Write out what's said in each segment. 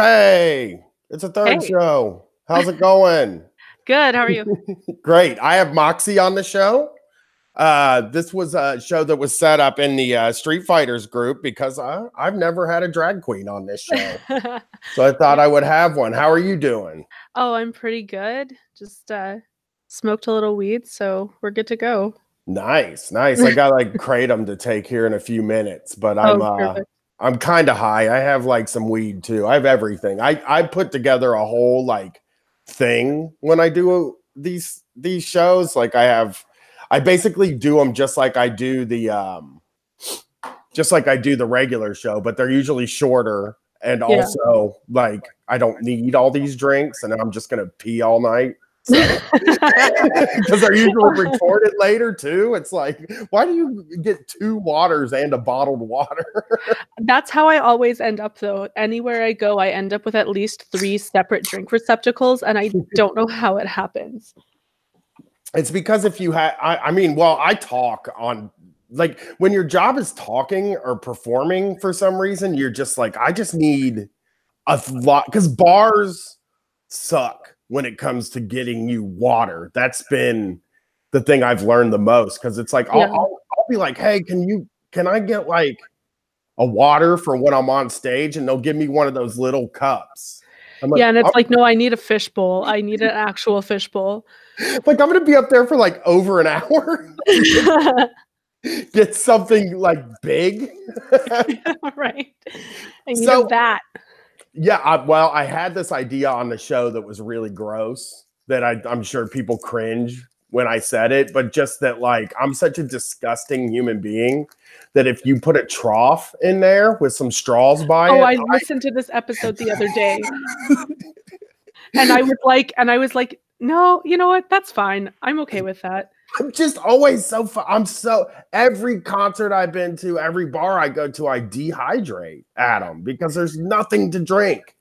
Hey, it's a third Hey, show. How's it going? good. How are you? Great. I have Moxie on the show. This was a show that was set up in the Street Fighters group because I've never had a drag queen on this show. So I thought Yeah. I would have one. How are you doing? Oh, I'm pretty good. Just smoked a little weed, so we're good to go. Nice, nice. I got like kratom to take here in a few minutes, but I'm Oh, uh perfect. I'm kind of high. I have like some weed too. I have everything. I put together a whole like thing when I do these shows. Like I basically do them just like I do the regular show, but they're usually shorter and Yeah. also like I don't need all these drinks and I'm just gonna pee all night. So because they're usually recorded later too. It's like, why do you get two waters and a bottled water? That's how I always end up, though. Anywhere I go, I end up with at least three separate drink receptacles, and I don't know how it happens. It's because if you had, I mean, well, I talk on like when your job is talking or performing for some reason, you're just like, I just need a lot because bars suck when it comes to getting you water. That's been the thing I've learned the most because it's like Yeah. I'll be like, hey, can I get like a water for when I'm on stage? And they'll give me one of those little cups. I'm like, Yeah, and it's oh, like, no, I need a fishbowl. I need an actual fishbowl. like I'm gonna be up there for like over an hour. Get something like big. Right. I need So that. yeah, I had this idea on the show that was really gross that I'm sure people cringe when I said it, but just that like I'm such a disgusting human being that if you put a trough in there with some straws by Oh, it, I listened to this episode the other day. And I was like, no, you know what? That's fine. I'm okay with that. I'm just always I'm so every concert I've been to, every bar I go to, I dehydrate Adam because there's nothing to drink.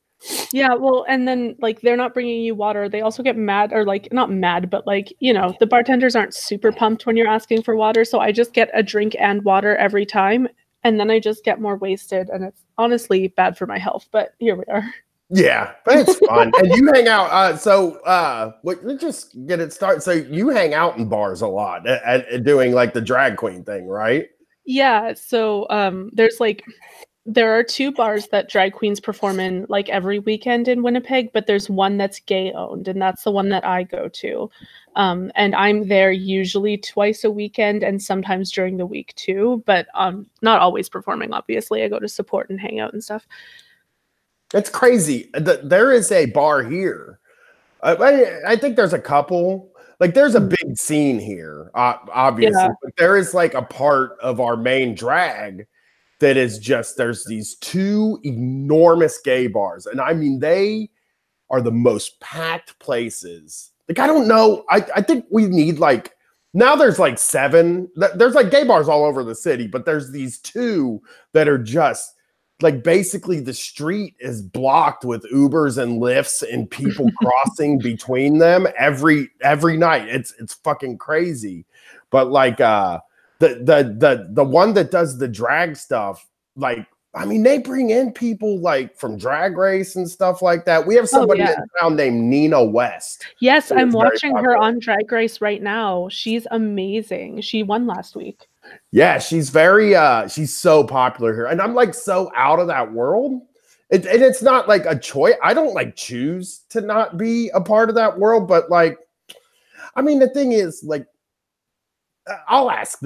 Yeah, well, and then like they're not bringing you water. They also get mad, or like not mad, but like, the bartenders aren't super pumped when you're asking for water. So I just get a drink and water every time. And then I just get more wasted. And it's honestly bad for my health. But here we are. Yeah, but it's fun. And you hang out. Let's just get it started. So you hang out in bars a lot at doing like the drag queen thing, right? Yeah. So there are two bars that drag queens perform in like every weekend in Winnipeg, but there's one that's gay owned, and that's the one that I go to. And I'm there usually twice a weekend and sometimes during the week too, but not always performing, obviously. I go to support and hang out and stuff. It's crazy. There is a bar here. I think there's a couple. Like there's a big scene here, obviously, Yeah. but there is like a part of our main drag that is just there's these two enormous gay bars, and I mean they are the most packed places. Like I don't know. I think we need like now there's like seven. There's like gay bars all over the city, but there's these two that are just like basically the street is blocked with Ubers and Lyfts and people crossing between them every night. It's fucking crazy. But like the one that does the drag stuff, like I mean, they bring in people like from Drag Race and stuff like that. We have somebody in town named Nina West. Yes, I'm watching her on Drag Race right now. She's amazing. She won last week. Yeah, she's she's so popular here. And I'm like so out of that world. And it's not like a choice. I don't like choose to not be a part of that world, but like, I mean, the thing is, like, I'll ask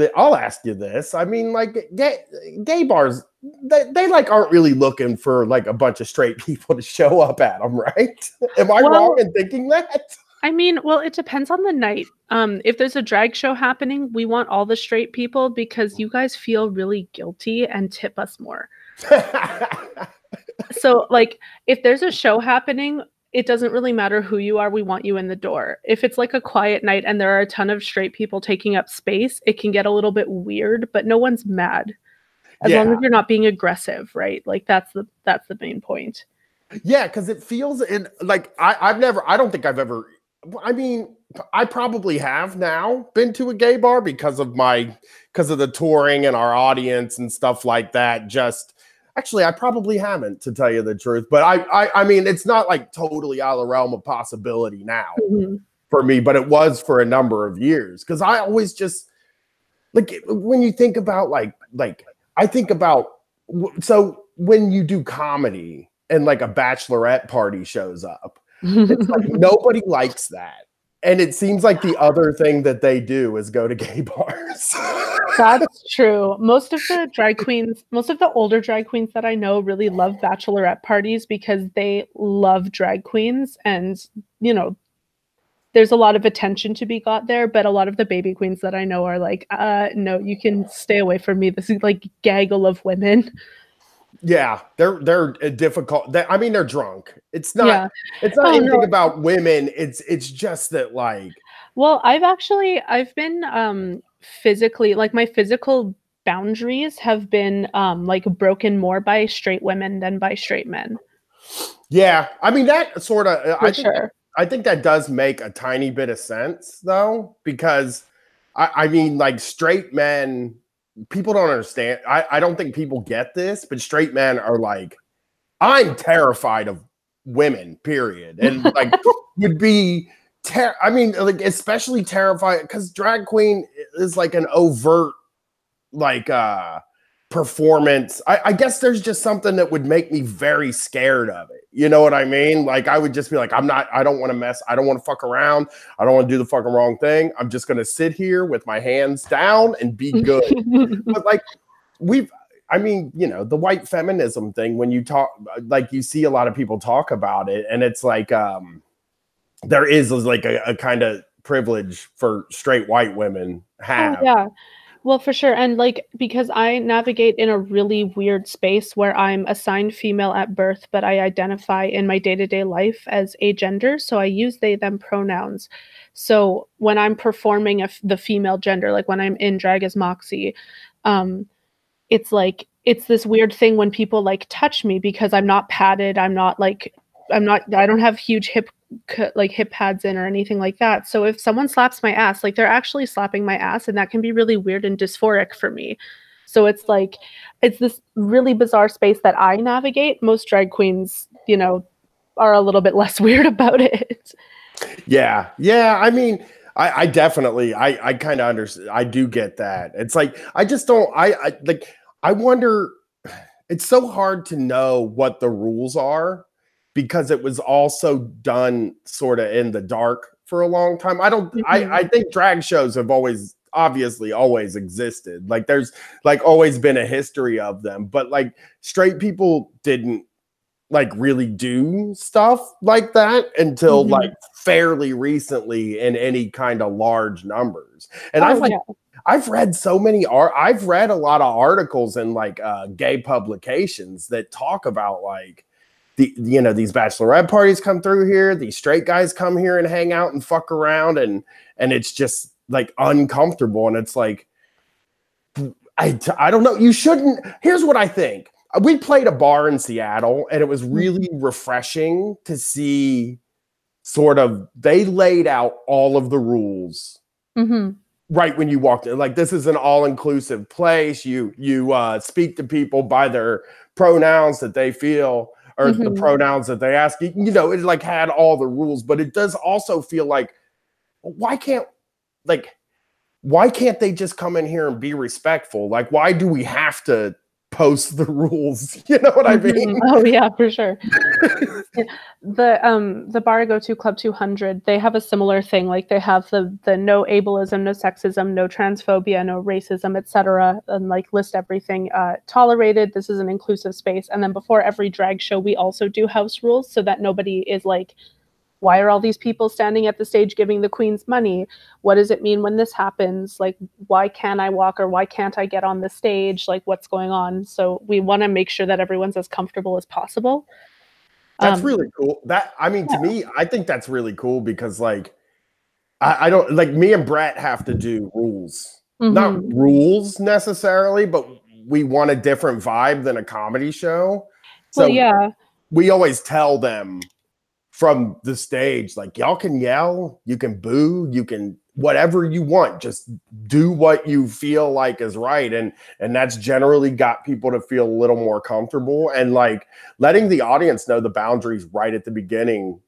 you this. I mean, like gay bars, they like aren't really looking for like a bunch of straight people to show up at them, right? Am I wrong in thinking that? I mean, well, it depends on the night. If there's a drag show happening, we want all the straight people because you guys feel really guilty and tip us more. So, like, if there's a show happening, it doesn't really matter who you are. We want you in the door. If it's like a quiet night and there are a ton of straight people taking up space, it can get a little bit weird, but no one's mad. As long as you're not being aggressive, right? Like that's the main point. Yeah, because it feels in like I don't think I've ever. I mean, I probably have now been to a gay bar because of the touring and our audience and stuff like that. Just, Actually, I probably haven't, to tell you the truth. But I mean, it's not like totally out of the realm of possibility now for me, but it was for a number of years. Because I always just like when you think about like I think about so when you do comedy and like a bachelorette party shows up, it's like nobody likes that. And it seems like the other thing that they do is go to gay bars. That's true. Most of the drag queens, most of the older drag queens that I know really love bachelorette parties because they love drag queens. And, you know, there's a lot of attention to be got there. But a lot of the baby queens that I know are like, no, you can stay away from me. This is like gaggle of women. Yeah, they're difficult. I mean, they're drunk. It's not. Yeah. It's not anything about women. It's just that like. Well, I've been physically, like my physical boundaries have been like broken more by straight women than by straight men. Yeah, I mean that sort of. Sure. I think that does make a tiny bit of sense though, because I mean, like straight men. People don't understand. I don't think people get this, but straight men are like, I'm terrified of women, period. And like would be I mean, like especially terrified because drag queen is like an overt like performance. I guess there's just something that would make me very scared of it. You know what I mean? Like I would just be like, I don't want to mess, I don't want to fuck around. I don't want to do the fucking wrong thing. I'm just gonna sit here with my hands down and be good. But like I mean, you know, the white feminism thing, when you talk, like you see a lot of people talk about it, and it's like there is like a kind of privilege for straight white women have. Oh, yeah. Well, for sure. And like, because I navigate in a really weird space where I'm assigned female at birth, but I identify in my day-to-day life as agender. So I use they, them pronouns. So when I'm performing the female gender, like when I'm in drag as Moxie, it's like, it's this weird thing when people like touch me because I'm not padded. I don't have huge hip pads in or anything like that. So if someone slaps my ass, like they're actually slapping my ass, and that can be really weird and dysphoric for me. So it's like, it's this really bizarre space that I navigate. Most drag queens, you know, are a little bit less weird about it. Yeah. Yeah. I mean, I definitely, I kind of understand. I do get that. It's like, I just don't, I wonder, it's so hard to know what the rules are, because it was also done sort of in the dark for a long time. I think drag shows have obviously always existed. Like there's like always been a history of them, but like straight people didn't like really do stuff like that until like fairly recently in any kind of large numbers. And I've read so many I've read a lot of articles in like gay publications that talk about like these bachelorette parties come through here, these straight guys come here and hang out and fuck around, and it's just like uncomfortable. And it's like, I don't know. You shouldn't. Here's what I think. We played a bar in Seattle, and it was really refreshing to see sort of, they laid out all of the rules right when you walked in. Like, this is an all-inclusive place. You speak to people by their pronouns that they feel, or the pronouns that they ask you. You know, it like had all the rules, but it does also feel like, why can't they just come in here and be respectful? Like, why do we have to post the rules? You know what I mean? Oh yeah, for sure. The bar I go to, Club 200, they have a similar thing. Like they have the no ableism, no sexism, no transphobia, no racism, etc., and like list everything tolerated. This is an inclusive space. And then before every drag show, we also do house rules so that nobody is like, why are all these people standing at the stage giving the queens money? What does it mean when this happens? Like, why can't I walk, or why can't I get on the stage? Like, what's going on? So we want to make sure that everyone's as comfortable as possible. That's really cool. To me, I think that's really cool because like, I don't like, me and Brett have to do rules, not rules necessarily, but we want a different vibe than a comedy show. So we always tell them from the stage, like, y'all can yell, you can boo, you can whatever you want, just do what you feel like is right. And that's generally got people to feel a little more comfortable, and like letting the audience know the boundaries right at the beginning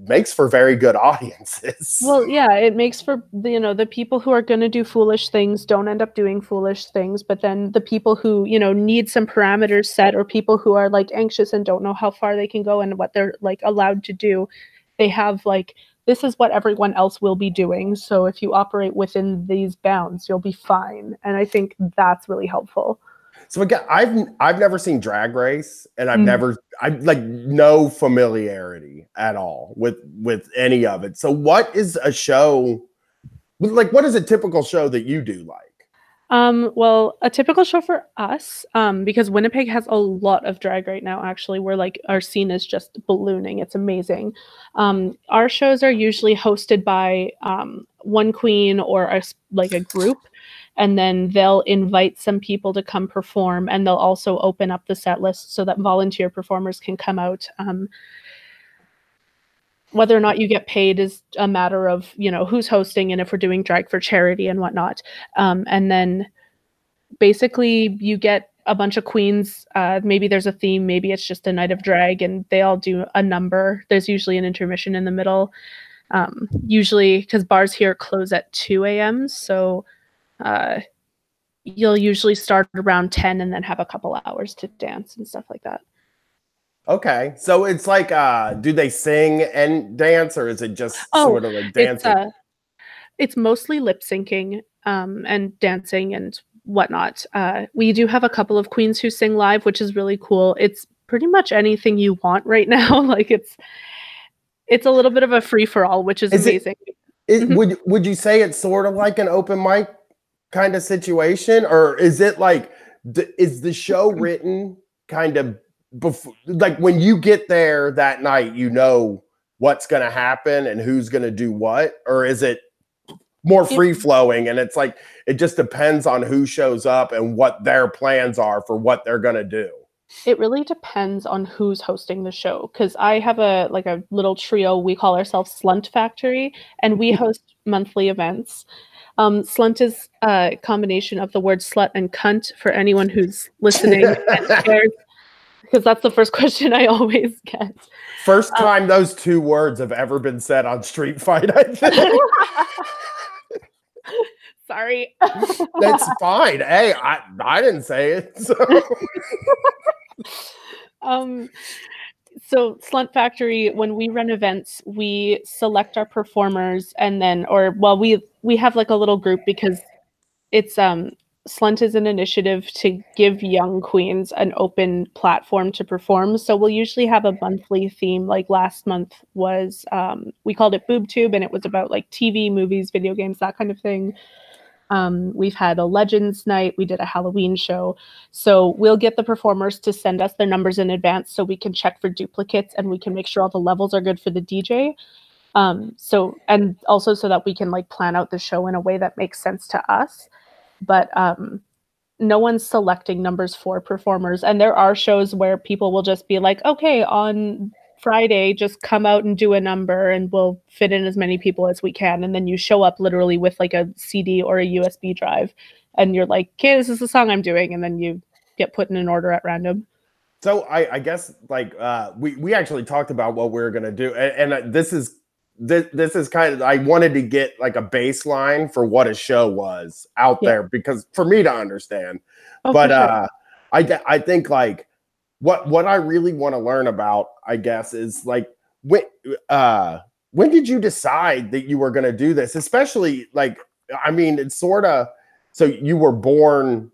makes for very good audiences. Well, yeah, it makes for the people who are going to do foolish things don't end up doing foolish things, but then the people who need some parameters set, or people who are like anxious and don't know how far they can go and what they're like allowed to do, they have like, this is what everyone else will be doing, so if you operate within these bounds you'll be fine. And I think that's really helpful. So again, I've never seen Drag Race, and I've like no familiarity at all with any of it. So what is a show like? What is a typical show that you do like? Well, a typical show for us, because Winnipeg has a lot of drag right now, actually, where like our scene is just ballooning. It's amazing. Our shows are usually hosted by one queen or a group, and then they'll invite some people to come perform, and they'll also open up the set list so that volunteer performers can come out. Whether or not you get paid is a matter of, who's hosting and if we're doing drag for charity and whatnot. And then basically you get a bunch of queens. Maybe there's a theme, maybe it's just a night of drag, and they all do a number. There's usually an intermission in the middle. Usually, because bars here close at 2 a.m. So you'll usually start around 10 and then have a couple hours to dance and stuff like that. Okay, so it's like, do they sing and dance, or is it just sort of like dancing? It's mostly lip syncing and dancing and whatnot. We do have a couple of queens who sing live, which is really cool. It's pretty much anything you want right now. Like it's a little bit of a free for all, which is amazing. Would you say it's sort of like an open mic kind of situation, or is it like is the show written kind of before, like when you get there that night, what's going to happen and who's going to do what? Or is it more free flowing and it's like, it just depends on who shows up and what their plans are for what they're going to do? It really depends on who's hosting the show. Cause I have a little trio. We call ourselves Slunt Factory, and we host monthly events. Slunt is a combination of the word slut and cunt, for anyone who's listening and cares. Because that's the first question I always get. First time those two words have ever been said on Street Fight, I think. Sorry. That's fine. Hey, I didn't say it. So Slunt Factory, when we run events, we select our performers, and then, we have like a little group, because it's Slunt is an initiative to give young queens an open platform to perform. So we'll usually have a monthly theme. Like last month was, we called it Boob Tube, and it was about like TV, movies, video games, that kind of thing. We've had a Legends night. We did a Halloween show. So we'll get the performers to send us their numbers in advance so we can check for duplicates, and we can make sure all the levels are good for the DJ. And also so that we can like plan out the show in a way that makes sense to us. But no one's selecting numbers for performers. And there are shows where people will just be like, okay, on Friday, just come out and do a number, and we'll fit in as many people as we can. And then you show up literally with like a CD or a USB drive, and you're like, okay, this is the song I'm doing. And then you get put in an order at random. So I guess like we actually talked about what we're going to do. And this is kind of, I wanted to get like a baseline for what a show was out there, because for me to understand. But sure. I think like what I really want to learn about, I guess, is like when did you decide that you were going to do this? Especially like, I mean, it's sort of, so you were born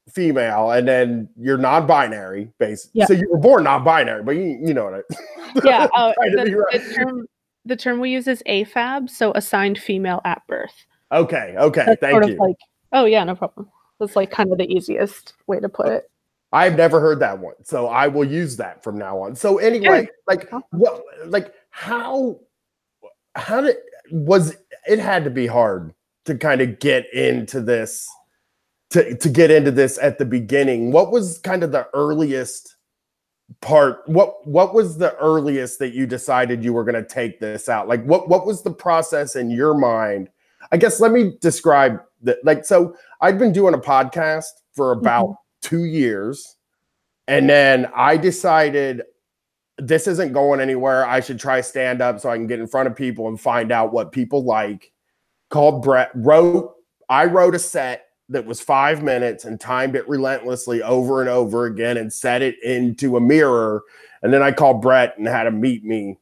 female and then you're non-binary, basically. Yeah. So you were born non-binary, but you know what yeah. The term we use is AFAB, so assigned female at birth. Okay. That's thank you. Like, oh yeah, no problem. That's like kind of the easiest way to put it. I've never heard that one, so I will use that from now on. So anyway, how did, was it had to be hard to kind of get into this, to get into this at the beginning? What was kind of the earliest part? What was the earliest that you decided you were going to take this out? Like what was the process in your mind I guess let me describe that. Like, so I've been doing a podcast for about 2 years, and then I decided this isn't going anywhere. I should try stand up so I can get in front of people and find out what people like. Called Brett, I wrote a set that was 5 minutes and timed it relentlessly over and over again and set it into a mirror. And then I called Brett and had him meet me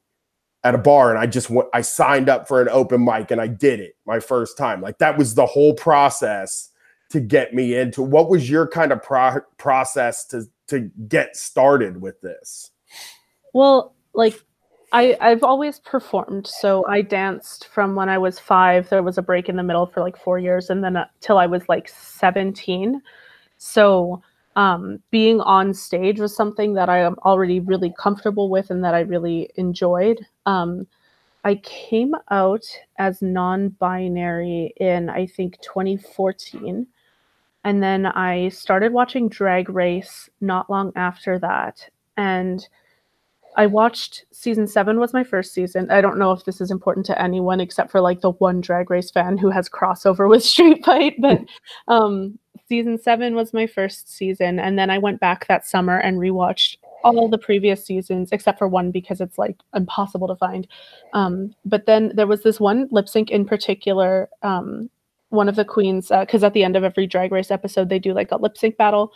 at a bar. And I signed up for an open mic and I did it my first time. Like that was the whole process to get me into. What was your kind of process to get started with this? Well, like I've always performed. So I danced from when I was 5. There was a break in the middle for like 4 years, and then till I was like 17. So being on stage was something that I am already really comfortable with and that I really enjoyed. I came out as non-binary in, I think, 2014. And then I started watching Drag Race not long after that. And I watched season 7 was my first season. I don't know if this is important to anyone except for like the one Drag Race fan who has crossover with Street Fight, but season 7 was my first season. And then I went back that summer and rewatched all the previous seasons except for one because it's like impossible to find. But then there was this one lip sync in particular, one of the queens, because at the end of every Drag Race episode, they do like a lip sync battle.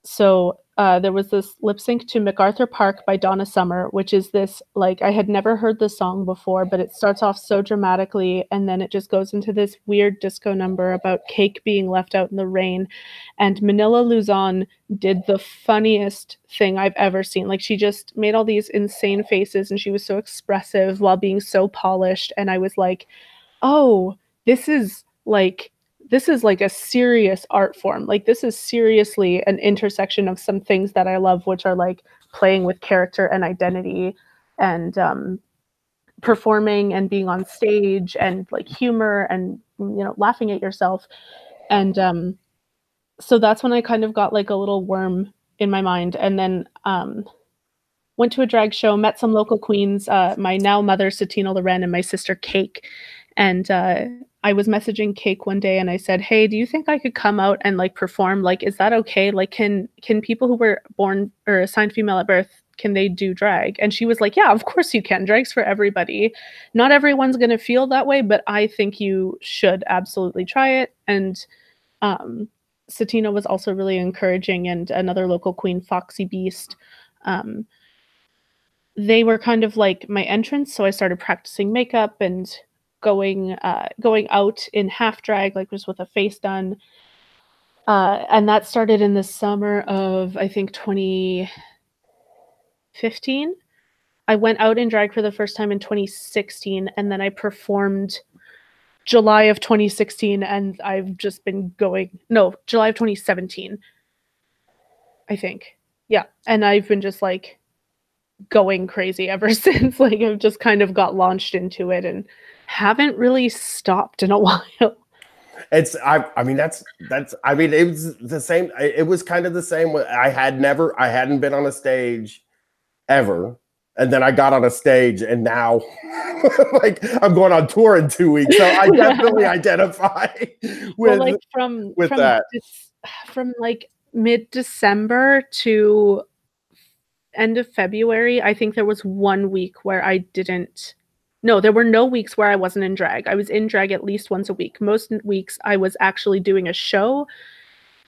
So there was this lip sync to MacArthur Park by Donna Summer, which is this, like, I had never heard the song before, but it starts off so dramatically, and then it just goes into this weird disco number about cake being left out in the rain. And Manila Luzon did the funniest thing I've ever seen. Like, she just made all these insane faces, and she was so expressive while being so polished. And I was like, oh, this is like a serious art form. Like, this is seriously an intersection of some things that I love, which are like playing with character and identity and performing and being on stage and like humor and, you know, laughing at yourself. And so that's when I kind of got like a little worm in my mind. And then went to a drag show, met some local queens, my now mother, Satine Loren, and my sister, Cake. And I was messaging Cake one day and I said, hey, do you think I could come out and like perform? Like, is that okay? Like, can people who were born or assigned female at birth, can they do drag? And she was like, yeah, of course you can. Drag's for everybody. Not everyone's going to feel that way, but I think you should absolutely try it. And Satina was also really encouraging, and another local queen, Foxy Beast. They were kind of like my entrance. So I started practicing makeup and going out in half drag, like just with a face done. And that started in the summer of, I think, 2015. I went out in drag for the first time in 2016, and then I performed July of 2016, and I've just been July of 2017, I think. Yeah. And I've been just like going crazy ever since. Like, I've just kind of got launched into it and haven't really stopped in a while. I mean, it was the same. It was kind of the same. I hadn't been on a stage ever. And then I got on a stage, and now like I'm going on tour in 2 weeks. So I definitely identify with, like from that. From like mid-December to end of February, I think there was 1 week where there were no weeks where I wasn't in drag. I was in drag at least once a week. Most weeks I was actually doing a show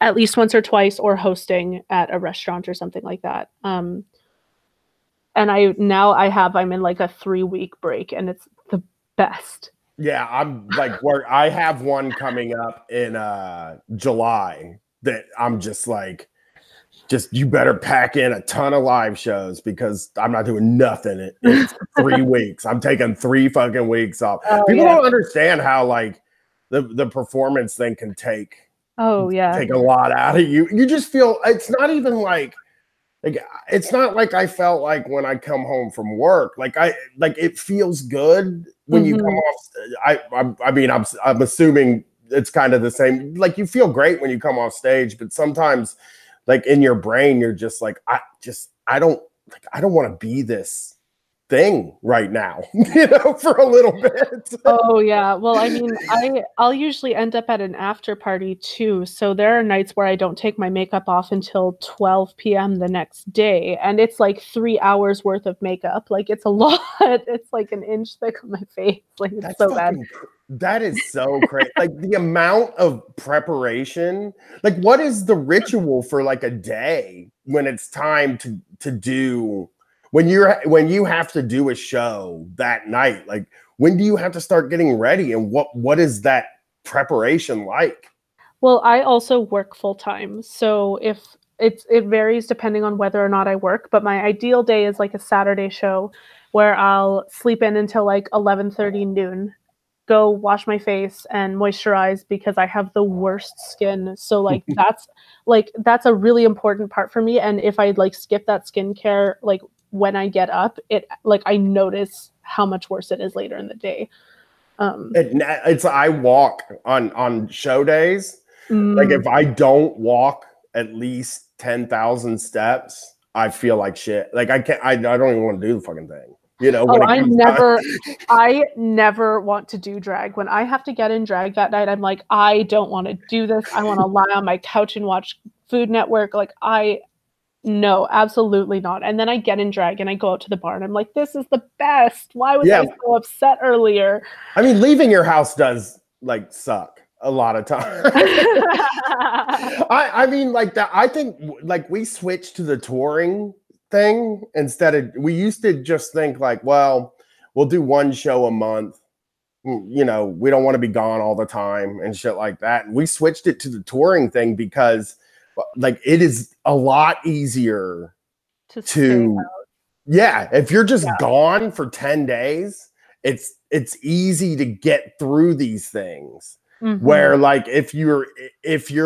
at least once or twice, or hosting at a restaurant or something like that. And I'm in like a 3-week break, and it's the best. Yeah, I'm like, I have one coming up in July that I'm just like, you better pack in a ton of live shows, because I'm not doing nothing in 3 weeks. I'm taking 3 fucking weeks off. People don't understand how like the performance thing can take a lot out of you. You just feel, it's not even like it's not like I felt like when I come home from work. Like it feels good when you come off. I mean, I'm assuming it's kind of the same. Like, you feel great when you come off stage, but sometimes, like, in your brain, you're just like, I don't want to be this thing right now, for a little bit. Oh yeah. Well, I mean, I'll usually end up at an after party too. So there are nights where I don't take my makeup off until 12 p.m. the next day, and it's like 3 hours worth of makeup. Like it's a lot. It's like an inch thick on my face. Like it's so bad. That is so crazy. Like the amount of preparation. Like what is the ritual for like a day when it's time to do when you have to do a show that night? Like when do you have to start getting ready, and what is that preparation like? Well, I also work full time. So if it varies depending on whether or not I work, but my ideal day is like a Saturday show where I'll sleep in until like 11:30 noon, go wash my face and moisturize because I have the worst skin. So that's a really important part for me. And if I like skip that skincare, like when I get up, it like I notice how much worse it is later in the day. It's I walk on show days. Like if I don't walk at least 10,000 steps, I feel like shit. Like I can't. I don't even want to do the fucking thing. I never want to do drag. When I have to get in drag that night, I'm like, I don't want to do this. I want to lie on my couch and watch Food Network. Like no, absolutely not. And then I get in drag and I go out to the bar and I'm like, this is the best. Why was I so upset earlier? I mean, leaving your house does like suck a lot of times. I mean, like that. I think like we switched to the touring thing instead of, we used to just think like, well, we'll do one show a month. We don't want to be gone all the time and shit like that. And we switched it to the touring thing because like it is a lot easier to if you're just gone for 10 days, it's easy to get through these things. Where like if you're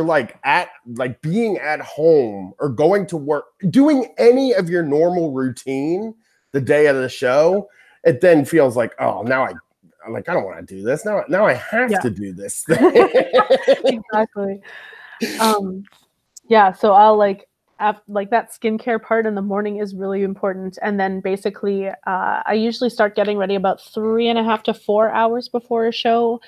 like at like being at home or going to work, doing any of your normal routine the day of the show, it then feels like, oh, now I don't want to do this. Now I have to do this thing. Exactly. So I'll like that skincare part in the morning is really important. And then basically I usually start getting ready about 3.5 to 4 hours before a show.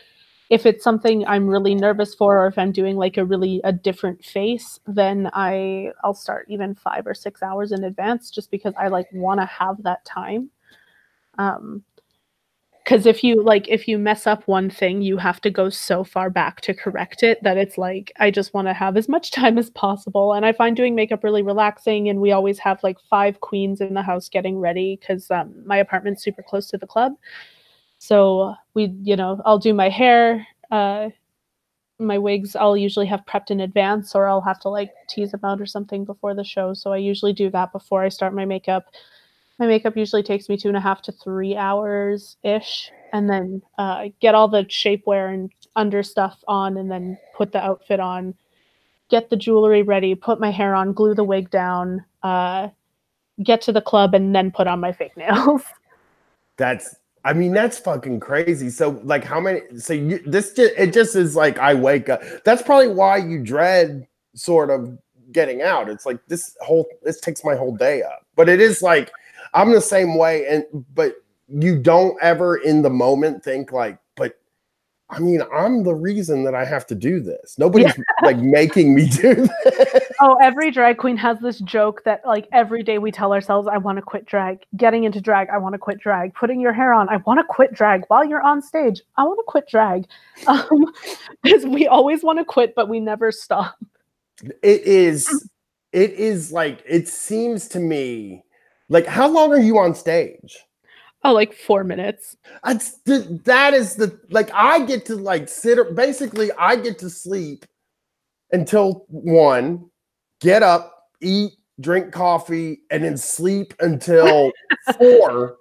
If it's something I'm really nervous for, or if I'm doing like a different face, then I'll start even 5 or 6 hours in advance, just because I like want to have that time. Because if you mess up one thing, you have to go so far back to correct it that it's like, I just want to have as much time as possible. And I find doing makeup really relaxing. And we always have like 5 queens in the house getting ready because my apartment's super close to the club. So I'll do my hair, my wigs, I'll usually have prepped in advance, or I'll have to like tease them out or something before the show. So I usually do that before I start my makeup. My makeup usually takes me 2.5 to 3 hours ish, and then get all the shapewear and under stuff on, and then put the outfit on, get the jewelry ready, put my hair on, glue the wig down, get to the club, and then put on my fake nails. That's fucking crazy. So like how many, it just is like, I wake up. That's probably why you dread sort of getting out. It's like this takes my whole day up. But it is like, I'm the same way. But you don't ever in the moment think like, but I mean, I'm the reason that I have to do this. Nobody's like making me do this. Oh, every drag queen has this joke that like every day we tell ourselves, I want to quit drag. Getting into drag, I want to quit drag. Putting your hair on, I want to quit drag. While you're on stage, I want to quit drag. Because we always want to quit, but we never stop. It is like, it seems to me, like, how long are you on stage? Oh, like 4 minutes. That is the, like, I get to like basically I get to sleep until 1, get up, eat, drink coffee, and then sleep until 4.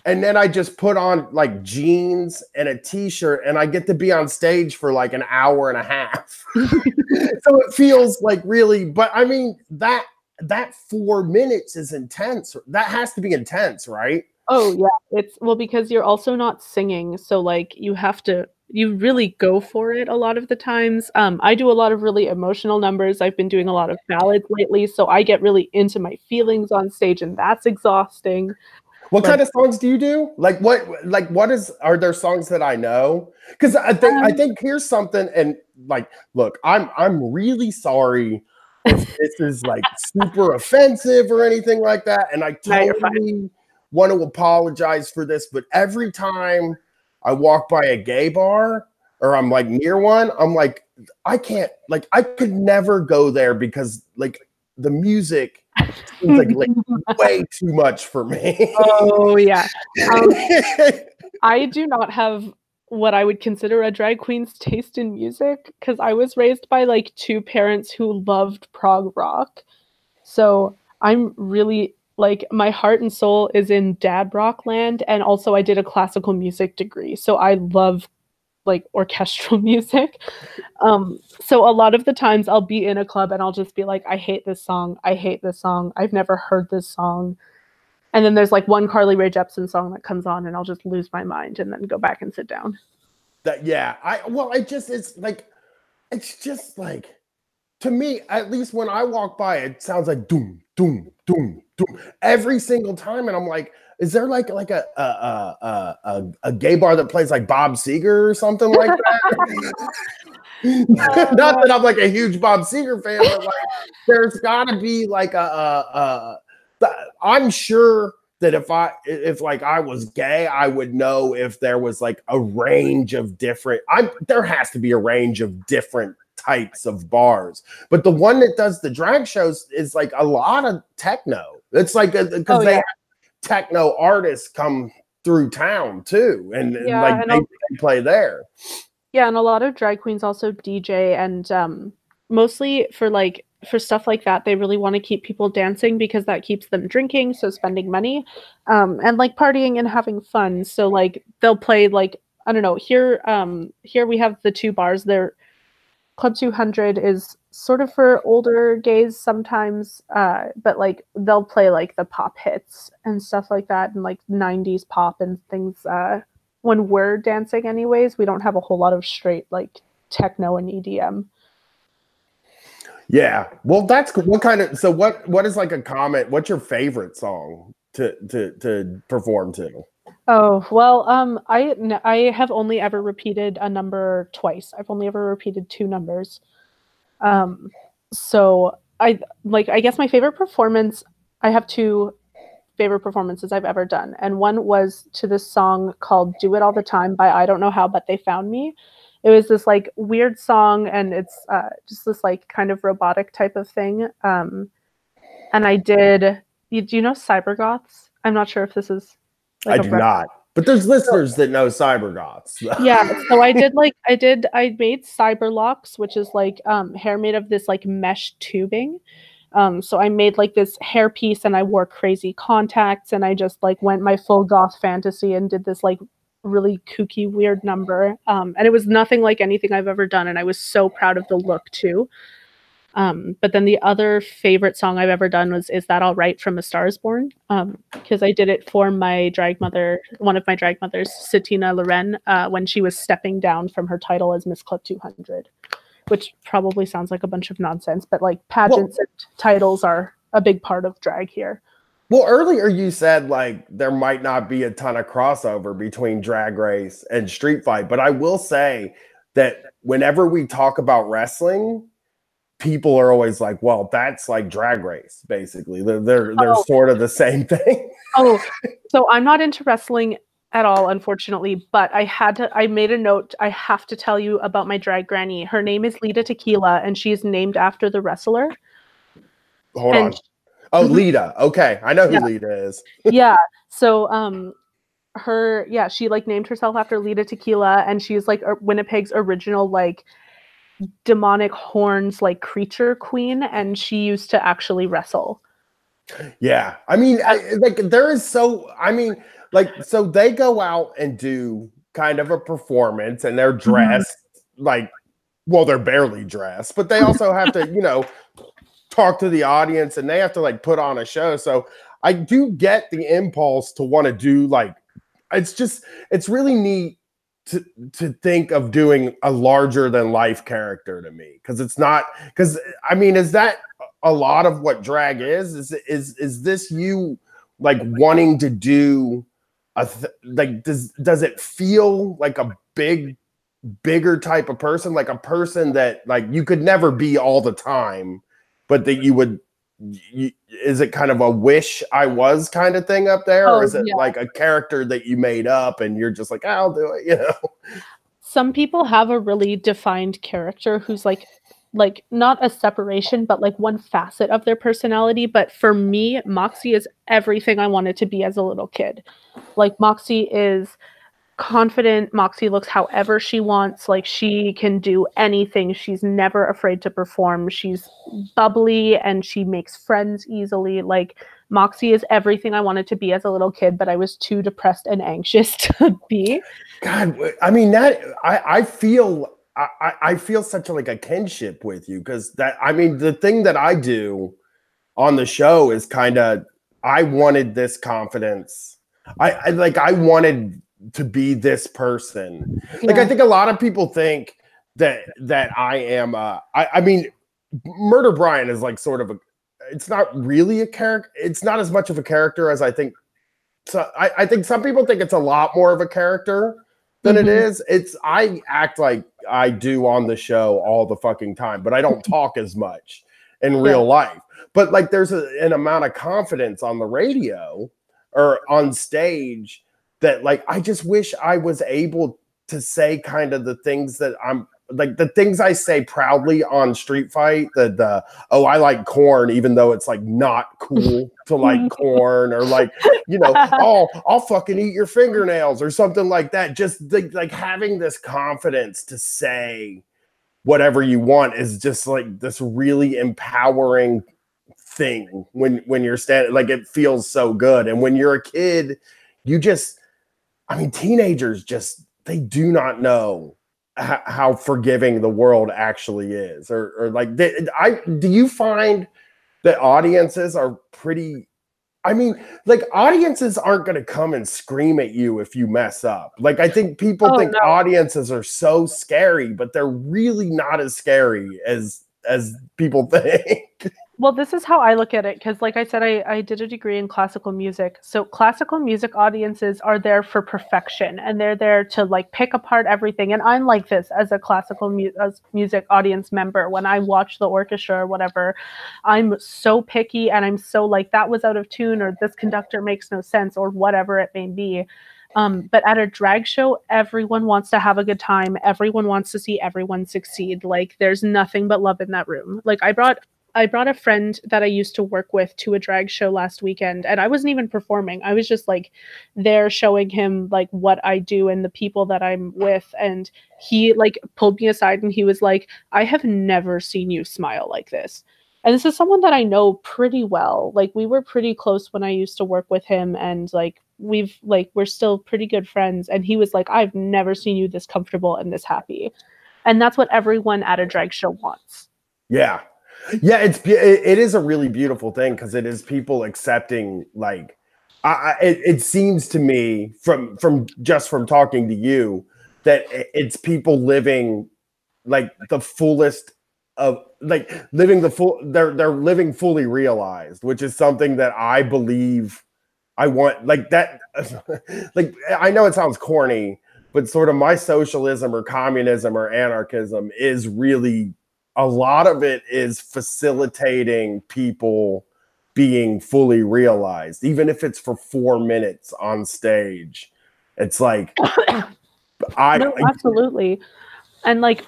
And then I just put on like jeans and a t-shirt, and I get to be on stage for like an hour and a half. So it feels like really, but I mean, that 4 minutes is intense. That has to be intense, right? Oh yeah, because you're also not singing, so like you really go for it a lot of the times. I do a lot of really emotional numbers. I've been doing a lot of ballads lately, so I get really into my feelings on stage, and that's exhausting. What Like, kind of songs do you do? Are there songs that I know? Because I think here's something, and like, look, I'm really sorry if this is like super offensive or anything like that, and I no, you're fine. totally want to apologize for this, but every time I walk by a gay bar or I'm like near one, I'm like, I can't, like, I could never go there because like the music seems like way too much for me. Oh yeah. I do not have what I would consider a drag queen's taste in music because I was raised by like two parents who loved prog rock. So I'm really like my heart and soul is in dad rock land, and also I did a classical music degree. So I love like orchestral music. So a lot of the times I'll be in a club and I'll just be like, I hate this song. I hate this song. I've never heard this song. And then there's like one Carly Rae Jepsen song that comes on and I'll just lose my mind and then go back and sit down. It's just like, to me, at least when I walk by, it sounds like doom, doom, doom, doom every single time. And I'm like, is there like a gay bar that plays like Bob Seger or something like that? Not that I'm like a huge Bob Seger fan, but like there's got to be like I'm sure that if like I was gay, I would know if there was like a range of different. There has to be a range of different types of bars, but the one that does the drag shows is like a lot of techno. It's like because they have techno artists come through town too, and they play there. Yeah, and a lot of drag queens also DJ, and mostly for stuff like that, they really want to keep people dancing because that keeps them drinking, so spending money, and like partying and having fun. So like they'll play like I don't know. Here we have the two bars. They're Club 200 is sort of for older gays sometimes, but like they'll play like the pop hits and stuff like that, and like 90s pop and things. When we're dancing anyways, we don't have a whole lot of straight like techno and EDM. Yeah. Well, that's what kind of, so what is like a comment? What's your favorite song to perform to? Oh, well, I have only ever repeated a number twice. I've only ever repeated two numbers. So I guess my favorite performance, I have two favorite performances I've ever done. And one was to this song called Do It All the Time by I Don't Know How, But They Found Me. It was this like weird song, and it's just this like kind of robotic type of thing. And I did, do you know Cybergoths? I'm not sure if this is like I do not, but there's listeners that know Cybergoths. Yeah, so I made Cyberlocks, which is like hair made of this like mesh tubing. So I made like this hair piece and I wore crazy contacts and I just like went my full goth fantasy and did this like really kooky weird number. And it was nothing like anything I've ever done, and I was so proud of the look too. But then the other favorite song I've ever done was Is That All Right from A Star Is Born? Because I did it for my drag mother, one of my drag mothers, Satina Loren, when she was stepping down from her title as Miss Club 200, which probably sounds like a bunch of nonsense, but like pageants and titles are a big part of drag here. Well, earlier you said like there might not be a ton of crossover between Drag Race and Street Fight, but I will say that whenever we talk about wrestling, people are always like, well, that's like Drag Race, basically. They're sort of the same thing. So I'm not into wrestling at all, unfortunately, but I made a note. I have to tell you about my drag granny. Her name is Lita Tequila, and she's named after the wrestler. Hold on. Lita. Okay. I know who Lita is. Yeah. So, she like named herself after Lita Tequila, and she's like Winnipeg's original like demonic horns like creature queen, and she used to actually wrestle. Yeah. I mean, so they go out and do kind of a performance and they're dressed like, well, they're barely dressed, but they also have to, talk to the audience and they have to like put on a show. So I do get the impulse to want to do like, it's really neat to think of doing a larger than life character to me. Is that a lot of what drag is this you like wanting to do like does it feel like a bigger type of person, like a person that like you could never be all the time, but that is it kind of a wish I was kind of thing up there, or is it like a character that you made up and you're just like, I'll do it, you know? Some people have a really defined character who's like not a separation, but like one facet of their personality. But for me, Moxie is everything I wanted to be as a little kid. Like Moxie is confident. Moxie looks however she wants. Like she can do anything. She's never afraid to perform. She's bubbly and she makes friends easily. Like Moxie is everything I wanted to be as a little kid, but I was too depressed and anxious to be. God, I mean that I feel I feel such like a kinship with you, because that, I mean, the thing that I do on the show is kind of, I wanted this confidence. I wanted to be this person. Yeah. Like I think a lot of people think that I am I mean, Murder Brian is like sort of a, it's not really a character. It's not as much of a character as I think. So I think some people think it's a lot more of a character than it is. It's, I act like I do on the show all the fucking time, but I don't talk as much in real life. But like there's an amount of confidence on the radio or on stage that like I just wish I was able to say kind of the things that I'm like, the things I say proudly on Street Fight, the oh, I like corn, even though it's like not cool to like corn, or like, you know, oh, I'll fucking eat your fingernails or something like that. Just like having this confidence to say whatever you want is just like this really empowering thing when you're standing, like it feels so good. And when you're a kid, you just, I mean, teenagers just, they do not know how forgiving the world actually is, or like do you find that audiences are pretty, I mean, like audiences aren't going to come and scream at you if you mess up. Like I think people think audiences are so scary, but they're really not as scary as people think. Well, this is how I look at it, because like I said, I did a degree in classical music. So classical music audiences are there for perfection, and they're there to like pick apart everything. And I'm like this as a classical music audience member. When I watch the orchestra or whatever, I'm so picky, and I'm so like, that was out of tune, or this conductor makes no sense, or whatever it may be. But at a drag show, everyone wants to have a good time. Everyone wants to see everyone succeed. Like there's nothing but love in that room. Like I brought a friend that I used to work with to a drag show last weekend, and I wasn't even performing. I was just like there showing him like what I do and the people that I'm with. And he like pulled me aside and he was like, I have never seen you smile like this. And this is someone that I know pretty well. Like we were pretty close when I used to work with him, and like we're still pretty good friends. And he was like, I've never seen you this comfortable and this happy. And that's what everyone at a drag show wants. Yeah. Yeah, it is a really beautiful thing, because it is people accepting, like it seems to me from talking to you that it's people living like the fullest of, like living the full, they're living fully realized, which is something that I believe I want, like that. Like I know it sounds corny, but sort of my socialism or communism or anarchism is really, a lot of it is facilitating people being fully realized, even if it's for 4 minutes on stage. It's like, no, absolutely. And like,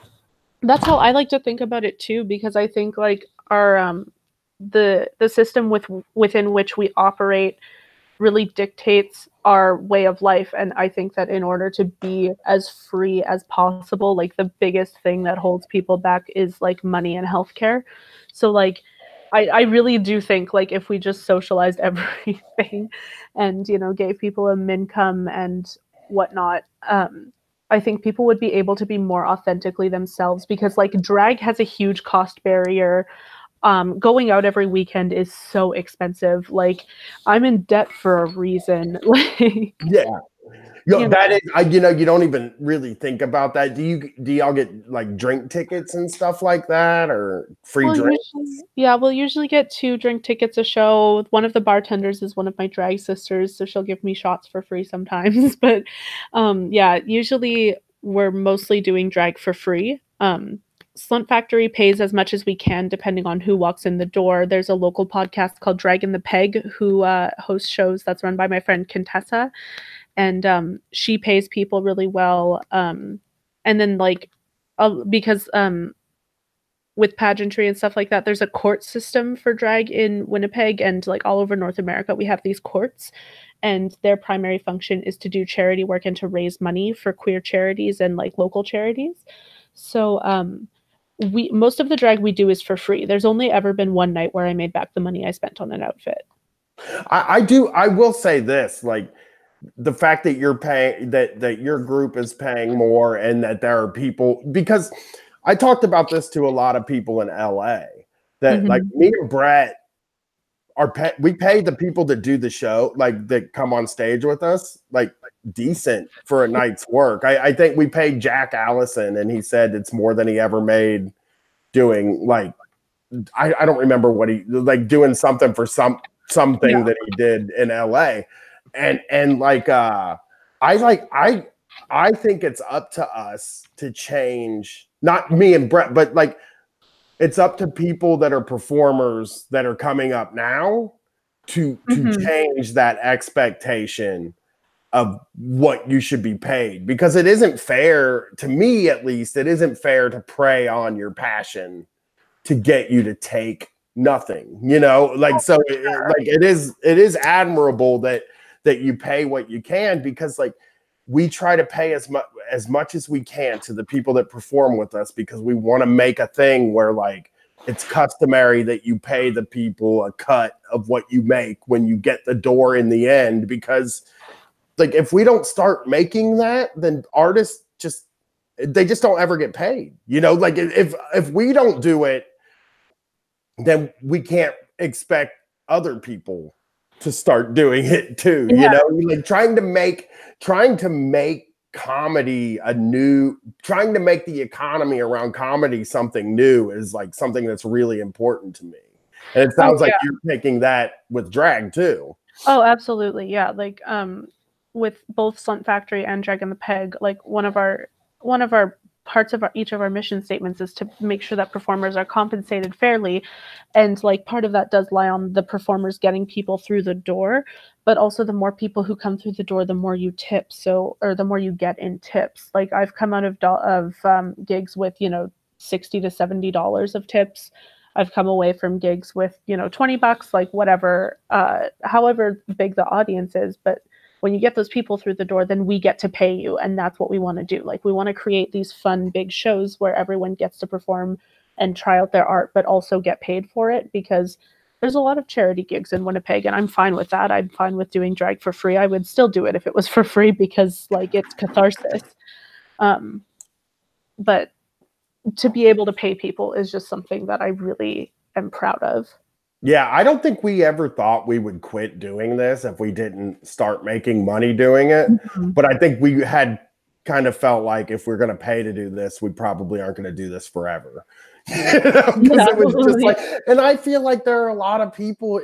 that's how I like to think about it too, because I think like our, the system within which we operate really dictates our way of life. And I think that in order to be as free as possible, like the biggest thing that holds people back is like money and healthcare. So like I really do think like if we just socialized everything and, you know, gave people a income and whatnot, I think people would be able to be more authentically themselves, because like drag has a huge cost barrier. Going out every weekend is so expensive. Like I'm in debt for a reason. Yeah. Yo, that is, you know, you don't even really think about that. Do y'all get like drink tickets and stuff like that, or free drinks? We'll usually get 2 drink tickets a show. One of the bartenders is one of my drag sisters, so she'll give me shots for free sometimes. But yeah, usually we're mostly doing drag for free. Slunt Factory pays as much as we can depending on who walks in the door. There's a local podcast called Drag in the Peg who hosts shows that's run by my friend Contessa, and she pays people really well. And then like because with pageantry and stuff like that, there's a court system for drag in Winnipeg, and like all over North America, we have these courts, and their primary function is to do charity work and to raise money for queer charities and like local charities. So we most of the drag we do is for free. There's only ever been one night where I made back the money I spent on an outfit. I will say this, like the fact that you're paying, that your group is paying more, and that there are people, because I talked about this to a lot of people in LA, that like me and Brett we pay the people that do the show, like that come on stage with us, like decent for a night's work. I think we paid Jack Allison, and he said it's more than he ever made doing, like, I don't remember what he, like doing something for something that he did in LA. And like I think it's up to us to change, not me and Brett, but like it's up to people that are performers that are coming up now to change that expectation of what you should be paid, because it isn't fair, to me at least, it isn't fair to prey on your passion to get you to take nothing, you know, like, so like it is admirable that you pay what you can, because like we try to pay as much as we can to the people that perform with us, because we want to make a thing where like it's customary that you pay the people a cut of what you make when you get the door in the end. Because like if we don't start making that, then artists just don't ever get paid, you know, like if we don't do it, then we can't expect other people to start doing it too. You know, like trying to make comedy trying to make the economy around comedy something new is like something that's really important to me. And it sounds like you're taking that with drag too. Oh, absolutely. Yeah. Like with both Slunt Factory and Drag in the Peg, like one of our parts of each of our mission statements is to make sure that performers are compensated fairly. And like part of that does lie on the performers getting people through the door, but also the more people who come through the door, the more you tip. Or the more you get in tips. Like I've come out of gigs with, you know, $60 to $70 of tips. I've come away from gigs with, you know, $20, like whatever, however big the audience is. But when you get those people through the door, then we get to pay you. And that's what we want to do. Like we want to create these fun, big shows where everyone gets to perform and try out their art, but also get paid for it, because there's a lot of charity gigs in Winnipeg, and I'm fine with that. I'm fine with doing drag for free. I would still do it if it was for free, because like it's catharsis. But to be able to pay people is just something that I really am proud of. Yeah, I don't think we ever thought we would quit doing this if we didn't start making money doing it. But I think we had kind of felt like if we're going to pay to do this, we probably aren't going to do this forever. You know, it was just like, and I feel like there are a lot of people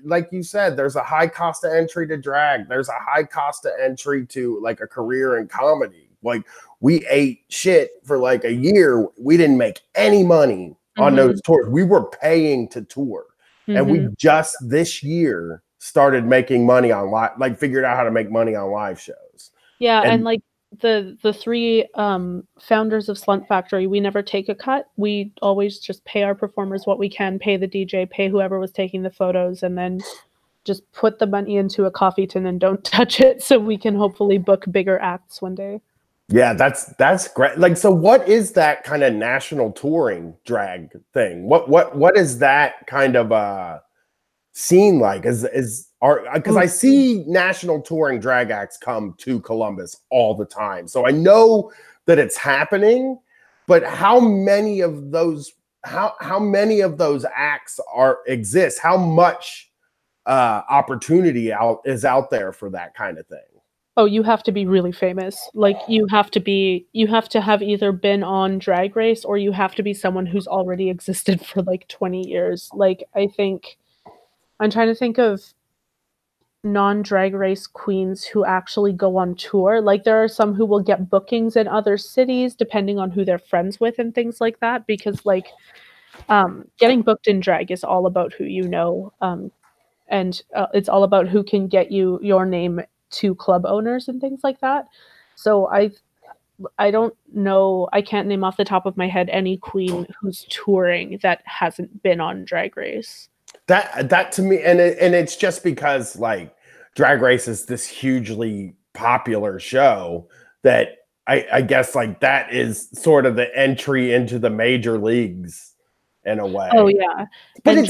like you said, there's a high cost of entry to drag. There's a high cost of entry to like a career in comedy. Like we ate shit for like a year. We didn't make any money on those tours. We were paying to tour. And we just this year started making money on like figured out how to make money on live shows. Yeah, and like the 3 founders of Slunt Factory, we never take a cut. We always just pay our performers what we can, pay the DJ, pay whoever was taking the photos, and then just put the money into a coffee tin and don't touch it, so we can hopefully book bigger acts one day. Yeah, that's great. Like, so what is that kind of national touring drag thing? What is that kind of scene like? Because I see national touring drag acts come to Columbus all the time, so I know that it's happening. But how many of those acts exist? How much opportunity is out there for that kind of thing? Oh, you have to be really famous. Like you have to have either been on Drag Race or you have to be someone who's already existed for like 20 years. Like I think I'm trying to think of non-drag race queens who actually go on tour. Like there are some who will get bookings in other cities depending on who they're friends with and things like that because like getting booked in drag is all about who you know and it's all about who can get you your name to club owners and things like that. So I don't know, I can't name off the top of my head any queen who's touring that hasn't been on Drag Race. That to me, and it's just because like Drag Race is this hugely popular show that I guess like that is sort of the entry into the major leagues in a way. Oh yeah, But and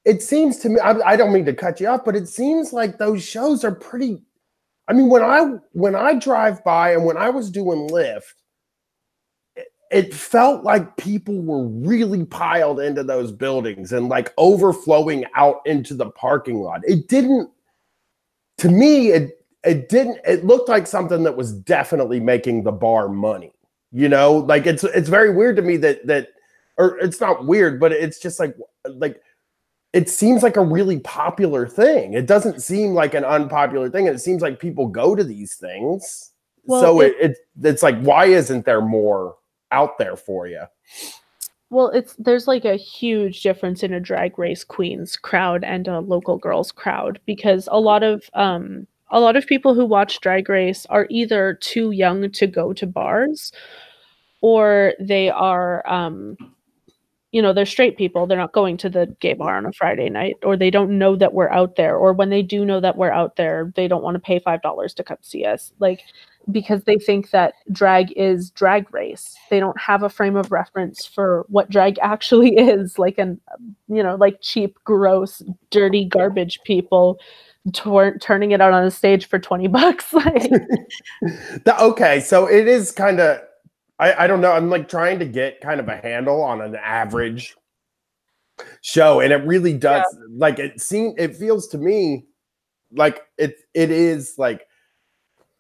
it seems to me, I don't mean to cut you off, but it seems like those shows are pretty. I mean, when I drive by and when I was doing Lyft, it felt like people were really piled into those buildings and like overflowing out into the parking lot. It didn't, to me, it didn't, it looked like something that was definitely making the bar money. You know, like it's very weird to me that or it's not weird, but it's just like it seems like a really popular thing. It doesn't seem like an unpopular thing. And it seems like people go to these things. Well, so it's like, why isn't there more out there for you? Well, there's like a huge difference in a Drag Race queens crowd and a local girls crowd because a lot of people who watch Drag Race are either too young to go to bars or they are you know, they're straight people. They're not going to the gay bar on a Friday night, or they don't know that we're out there, or when they do know that we're out there, they don't want to pay $5 to come see us. Like, because they think that drag is Drag Race. They don't have a frame of reference for what drag actually is, like like cheap, gross, dirty garbage people turning it out on a stage for $20. Like, okay, so it is kind of. I don't know. I'm like trying to get kind of a handle on an average show, and it really does. Yeah. Like it feels to me like it is like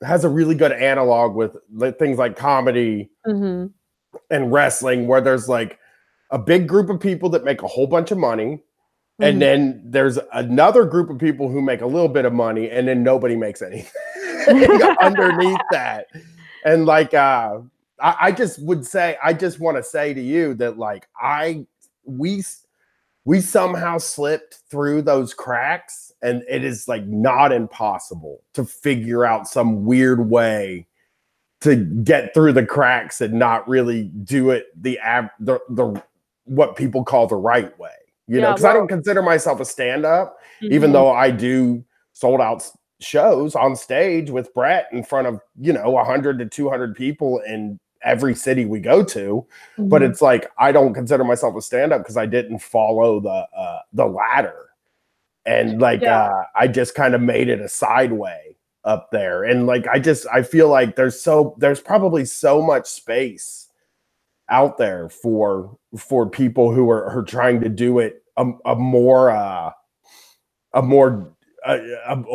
has a really good analog with things like comedy and wrestling, where there's like a big group of people that make a whole bunch of money, and then there's another group of people who make a little bit of money, and then nobody makes anything underneath that, and like I just want to say to you that like we somehow slipped through those cracks, and it is like not impossible to figure out some weird way to get through the cracks and not really do it the what people call the right way, you know, because I don't consider myself a stand-up, even though I do sold out shows on stage with Brett in front of 100 to 200 people in every city we go to, but it's like I don't consider myself a stand-up because I didn't follow the ladder, and like I just kind of made it a sideway up there, and like I feel like there's probably so much space out there for people who are trying to do it a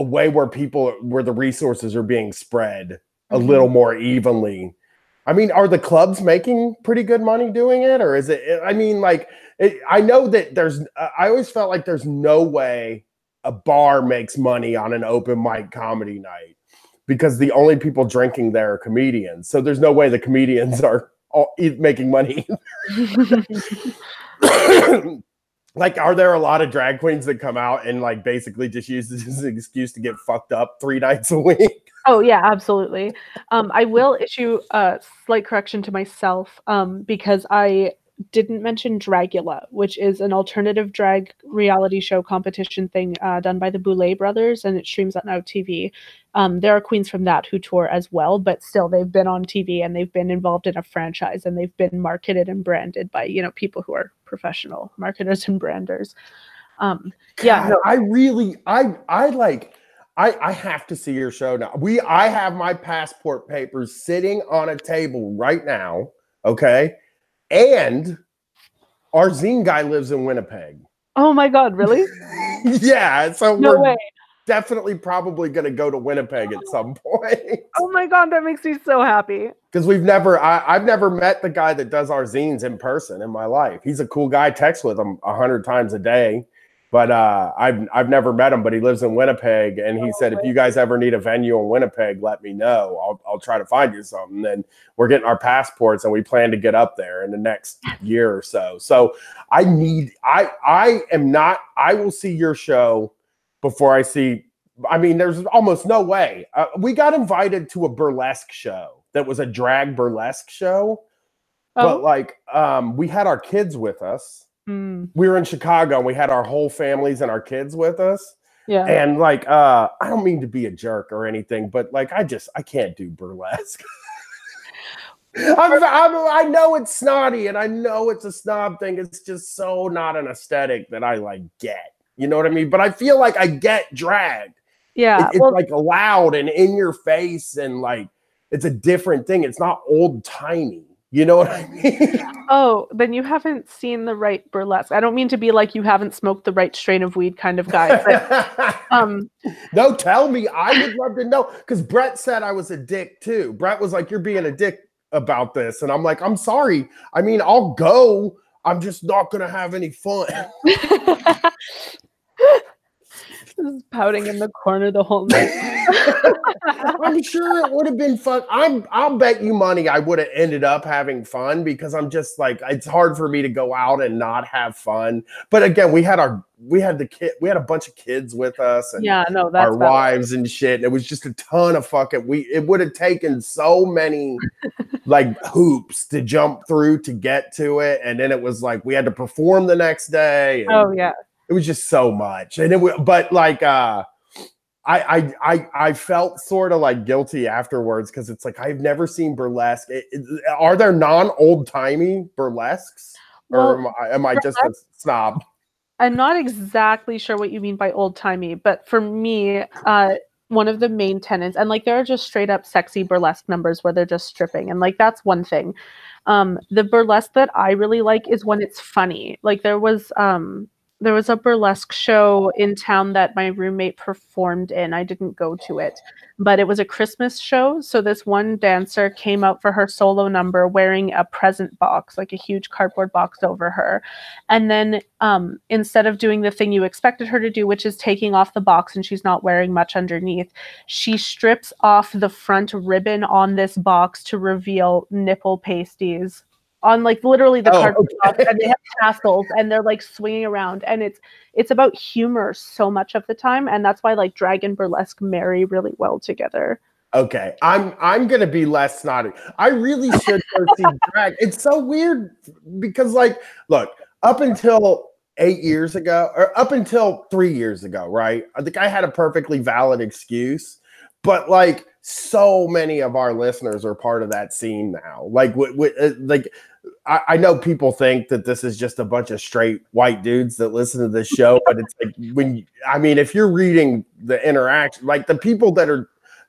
way where the resources are being spread a little more evenly. I mean, are the clubs making pretty good money doing it, or is it? I mean, like, I know that I always felt like there's no way a bar makes money on an open mic comedy night because the only people drinking there are comedians. So there's no way the comedians are making money. Like, are there a lot of drag queens that come out and like basically just use this as an excuse to get fucked up 3 nights a week? Oh yeah, absolutely. I will issue a slight correction to myself because I didn't mention Dragula, which is an alternative drag reality show competition thing done by the Boulet brothers, and it streams on Now TV. There are queens from that who tour as well, but still they've been on TV and they've been involved in a franchise and they've been marketed and branded by people who are professional marketers and branders. I have to see your show now. I have my passport papers sitting on a table right now, okay? And our zine guy lives in Winnipeg. Oh my God, really? Yeah. So no way. definitely probably going to go to Winnipeg at some point. Oh my God, that makes me so happy. Because I've never met the guy that does our zines in person in my life. He's a cool guy. I text with him 100 times a day, but I've never met him. But he lives in Winnipeg, and he said, if you guys ever need a venue in Winnipeg, let me know. I'll try to find you something. And we're getting our passports, and we plan to get up there in the next year or so. So I will see your show before I see. I mean, there's almost no way. We got invited to a burlesque show that was a drag burlesque show. But like we had our kids with us. We were in Chicago and we had our whole families and our kids with us. Yeah. And like I don't mean to be a jerk or anything, but like I can't do burlesque. I know it's snotty and I know it's a snob thing. It's just so not an aesthetic that I like get. You know what I mean? But I feel like I get dragged. Yeah. It's like loud and in your face and like it's a different thing. It's not old timey. You know what I mean? Oh, then you haven't seen the right burlesque. I don't mean to be like you haven't smoked the right strain of weed kind of guy. But, no, tell me. I would love to know. Because Brett said I was a dick too. Brett was like, you're being a dick about this. And I'm like, I'm sorry. I mean, I'll go. I'm just not going to have any fun. Just pouting in the corner the whole night. I'm sure it would have been fun. I'll bet you money I would have ended up having fun because I'm just like, it's hard for me to go out and not have fun. But again, we had a bunch of kids with us and our wives and shit. And it was just a ton of fucking, it would have taken so many like hoops to jump through to get to it. And then it was like, we had to perform the next day. And it was just so much. And but like, I felt sort of like guilty afterwards because it's like I've never seen burlesque. Are there non-old timey burlesques, or am I just a snob? I'm not exactly sure what you mean by old timey, but for me, one of the main tenets, and like there are just straight up sexy burlesque numbers where they're just stripping, and like that's one thing. The burlesque that I really like is when it's funny. Like there was a burlesque show in town that my roommate performed in. I didn't go to it, but it was a Christmas show. So this one dancer came out for her solo number wearing a present box, like a huge cardboard box over her. And then instead of doing the thing you expected her to do, which is taking off the box and she's not wearing much underneath, she strips off the front ribbon on this box to reveal nipple pasties on like literally the cardboard box, and they have tassels and they're like swinging around, and it's about humor so much of the time, and that's why like drag and burlesque marry really well together. Okay, I'm gonna be less snotty. I really should go see drag. It's so weird because like, look, up until 8 years ago, or up until 3 years ago, right? I think I had a perfectly valid excuse, but like so many of our listeners are part of that scene now. Like, like. I know people think that this is just a bunch of straight white dudes that listen to this show, but it's like if you're reading the interaction, like there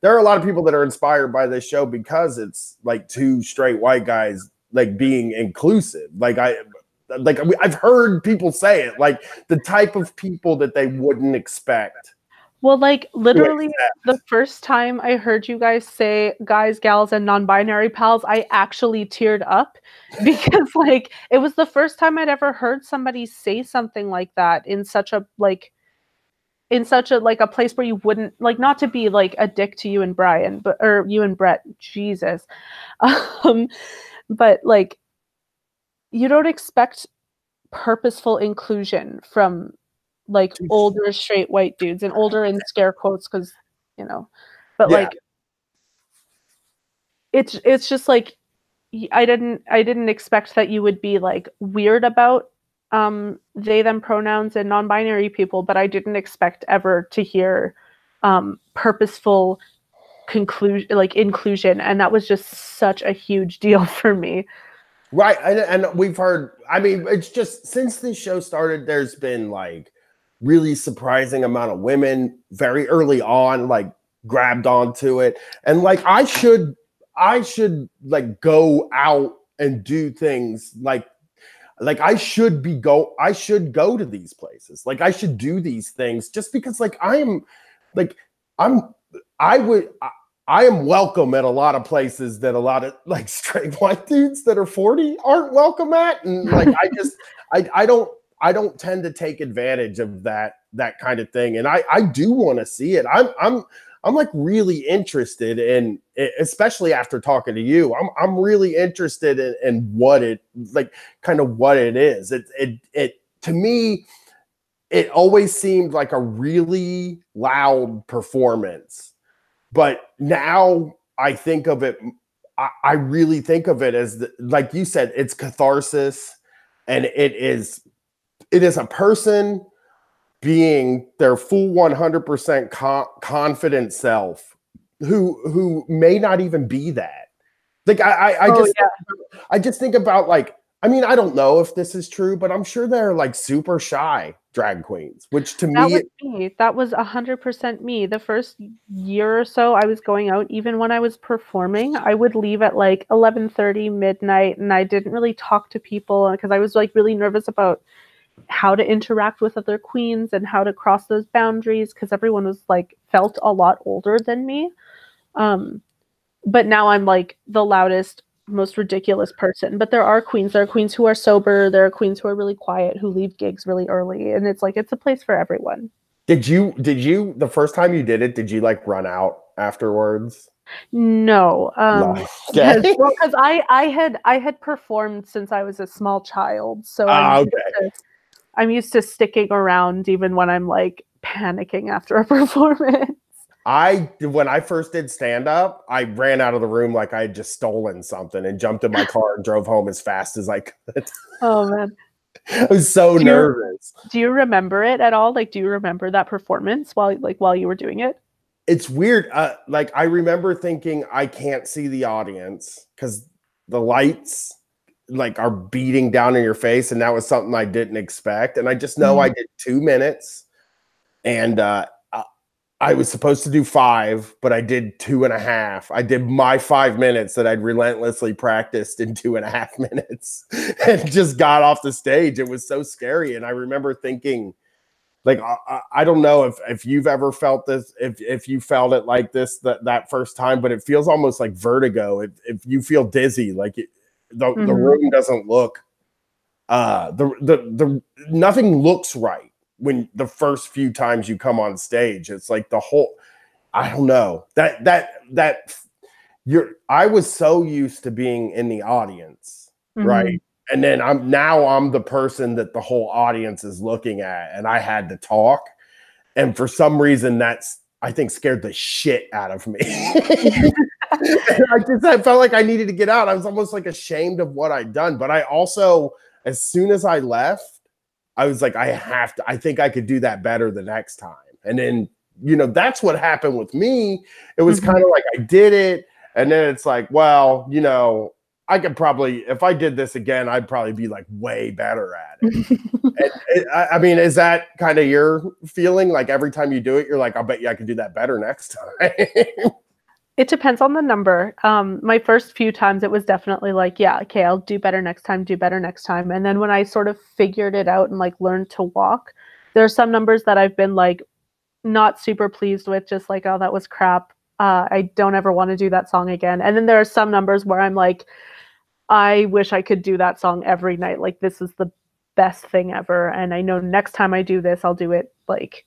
are a lot of people that are inspired by this show because it's like two straight white guys like being inclusive. I've heard people say it, like the type of people that they wouldn't expect. Well, like literally the first time I heard you guys say guys, gals, and non-binary pals, I actually teared up because like it was the first time I'd ever heard somebody say something like that in such a a place where you wouldn't like, not to be like a dick to you and Brian, or you and Brett, Jesus. But like you don't expect purposeful inclusion from like older straight white dudes, and older in scare quotes because but like it's just like I didn't expect that you would be like weird about they them pronouns and non-binary people, but I didn't expect ever to hear purposeful inclusion, and that was just such a huge deal for me. Right, and we've heard, I mean, it's just since this show started, there's been like really surprising amount of women very early on like grabbed onto it, and like I should like go out and do things like I should go to these places, like I should do these things just because like like I am welcome at a lot of places that a lot of like straight white dudes that are 40 aren't welcome at. And like, I don't tend to take advantage of that kind of thing. And I do want to see it. I'm like really interested in, especially after talking to you, I'm really interested in what it like, kind of what it is. It to me, it always seemed like a really loud performance. But now I think of it, I really think of it as, like you said, it's catharsis, and it is a person being their full 100% confident self who may not even be that. Like I just think about, like, I mean, I don't know if this is true, but I'm sure they're like super shy drag queens, which to That me, was me. That was 100% me. The first year or so I was going out, even when I was performing, I would leave at like 11:30, midnight, and I didn't really talk to people because I was like really nervous about how to interact with other queens and how to cross those boundaries, because everyone was like felt a lot older than me. But now I'm like the loudest, most ridiculous person. But there are queens who are sober, there are queens who are really quiet, who leave gigs really early, and it's like it's a place for everyone. did you the first time you did it, did you like run out afterwards? No, Okay. because I had performed since I was a small child, so Okay. I'm used to sticking around even when I'm like panicking after a performance. When I first did stand up, I ran out of the room like I had just stolen something and jumped in my car and drove home as fast as I could. Oh man. I was so nervous. Do you remember it at all? Like, do you remember that performance while you were doing it? It's weird. Like, I remember thinking I can't see the audience because the lights like are beating down in your face, and that was something I didn't expect. And I just know I did 2 minutes, and I was supposed to do 5, but I did 2.5. I did my 5 minutes that I'd relentlessly practiced in 2.5 minutes and just got off the stage. It was so scary. And I remember thinking, like, I don't know if you've ever felt this, if you felt it like this that first time, but it feels almost like vertigo. If you feel dizzy, like the room doesn't look, the nothing looks right when the first few times you come on stage. It's like the whole, I don't know, I was so used to being in the audience, right? And then I'm the person that the whole audience is looking at, and I had to talk. And for some reason, I think scared the shit out of me. I felt like I needed to get out. I was almost like ashamed of what I'd done. But I also, as soon as I left, I was like, I think I could do that better the next time. And then, that's what happened with me. It was kind of like I did it. And then it's like, well, I could probably, if I did this again, I'd probably be like way better at it. I mean, is that kind of your feeling? Like every time you do it, you're like, I'll bet you I could do that better next time. It depends on the number. My first few times, it was definitely like, yeah, okay, I'll do better next time, do better next time. And then when I sort of figured it out and like learned to walk, there are some numbers that I've been like not super pleased with, just like, oh, that was crap. I don't ever want to do that song again. And then there are some numbers where I'm like, I wish I could do that song every night. Like, this is the best thing ever. And I know next time I do this, I'll do it like,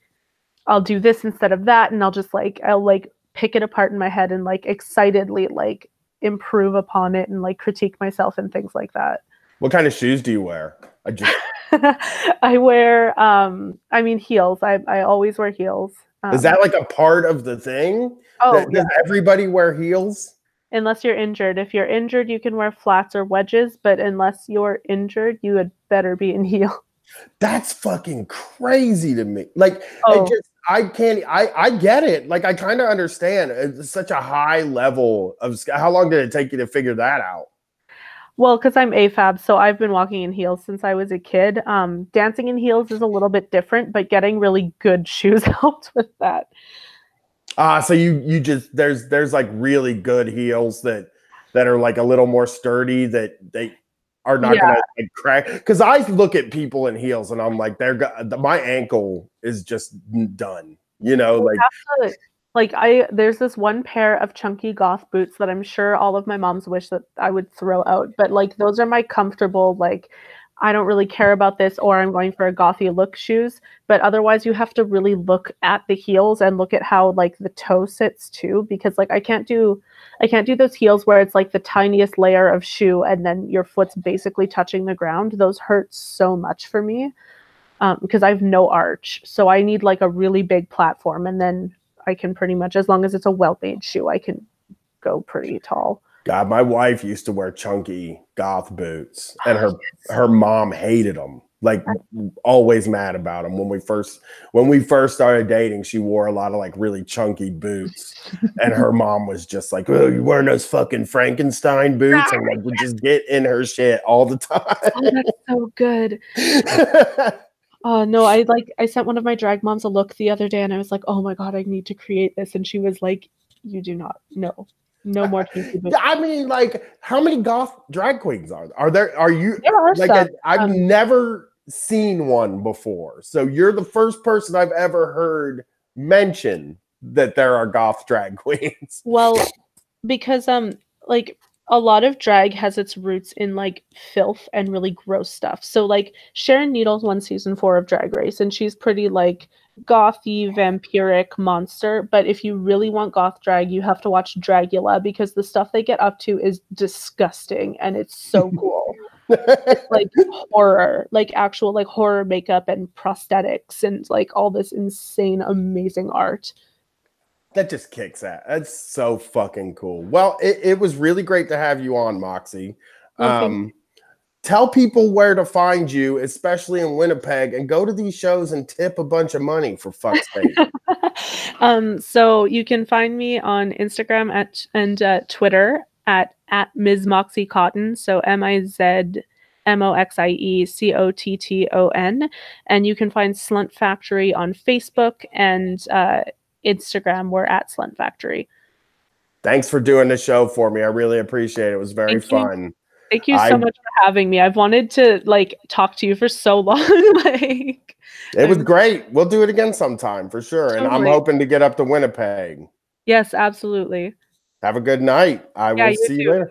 I'll do this instead of that. And I'll like pick it apart in my head and like excitedly like improve upon it and like critique myself and things like that. What kind of shoes do you wear? I wear, heels. I always wear heels. Is that like a part of the thing? Oh, Does everybody wear heels? Unless you're injured. If you're injured, you can wear flats or wedges, but unless you're injured, you had better be in heels. That's fucking crazy to me. Like, I get it. Like, I kind of understand. It's such a high level of, how long did it take you to figure that out? Well, because I'm AFAB, so I've been walking in heels since I was a kid. Dancing in heels is a little bit different, but getting really good shoes helped with that. So you just, there's like really good heels that are like a little more sturdy, that they are not gonna like crack. Because I look at people in heels and I'm like, my ankle is just done. You know, like Like there's this one pair of chunky goth boots that I'm sure all of my moms wish that I would throw out, but like those are my comfortable, like I don't really care about this, or I'm going for a gothy look shoes. But otherwise you have to really look at the heels and look at how like the toe sits too, because like I can't do those heels where it's like the tiniest layer of shoe and then your foot's basically touching the ground. Those hurt so much for me. Because I have no arch. So I need like a really big platform, and then I can pretty much, as long as it's a well-made shoe, I can go pretty tall. God, my wife used to wear chunky goth boots, and her mom hated them. Like always mad about them. When we first started dating, she wore a lot of like really chunky boots, and her mom was just like, "Oh, you wearing those fucking Frankenstein boots?" And like would just get in her shit all the time. Oh, that's so good. Oh no, I sent one of my drag moms a look the other day, and I was like, "Oh my god, I need to create this," and she was like, "You do not, no more chunky boots." I mean, like, how many goth drag queens are there? Are you There are like some. I've never seen one before, so you're the first person I've ever heard mention that there are goth drag queens. Well, because like a lot of drag has its roots in like filth and really gross stuff. So like Sharon Needles won season 4 of Drag Race, and she's pretty like gothy vampiric monster. But if you really want goth drag, you have to watch Dragula, because the stuff they get up to is disgusting and it's so cool. It's like horror, like actual like horror makeup and prosthetics and like all this insane amazing art. That just kicks ass. That's so fucking cool. Well, it was really great to have you on, Moxie. Tell people where to find you, especially in Winnipeg, and go to these shows and tip a bunch of money, for fuck's sake. So you can find me on Instagram and Twitter at Ms. Moxie Cotton. So MIZMOXIECOTTON. And you can find Slunt Factory on Facebook and Instagram. We're at Slunt Factory. Thanks for doing the show for me. I really appreciate it. It was very fun. Thank you so much for having me. I've wanted to like talk to you for so long. Like it was great. We'll do it again sometime for sure. Totally. And I'm hoping to get up to Winnipeg. Yes, absolutely. Have a good night. I will see you later.